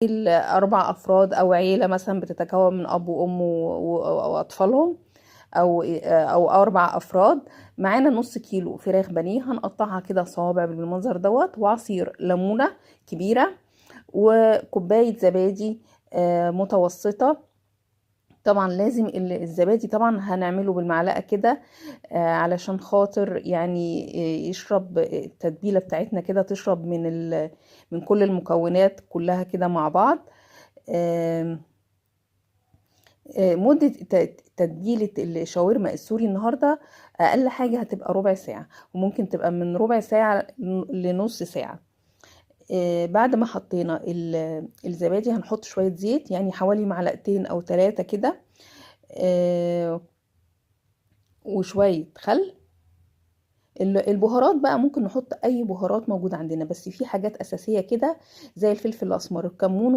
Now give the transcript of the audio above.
4 أفراد أو عيلة مثلا بتتكون من أب وأم وأطفالهم، أو 4 أفراد. معانا نص كيلو فراخ بانيه هنقطعها كده صوابع بالمنظر دوت، وعصير ليمونة كبيرة، وكوباية زبادي متوسطة. طبعا لازم الزبادي طبعا هنعمله بالمعلقة كده، علشان خاطر يعني يشرب التتبيلة بتاعتنا كده، تشرب من كل المكونات كلها كده مع بعض. مدة تتبيلة الشاورما السوري النهاردة أقل حاجة هتبقى ربع ساعة، وممكن تبقى من ربع ساعة لنص ساعة. بعد ما حطينا الزبادي هنحط شوية زيت، يعني حوالي معلقتين أو 3 كده، وشوية خل. البهارات بقى ممكن نحط أي بهارات موجودة عندنا، بس في حاجات أساسية كده زي الفلفل الأسمر، الكمون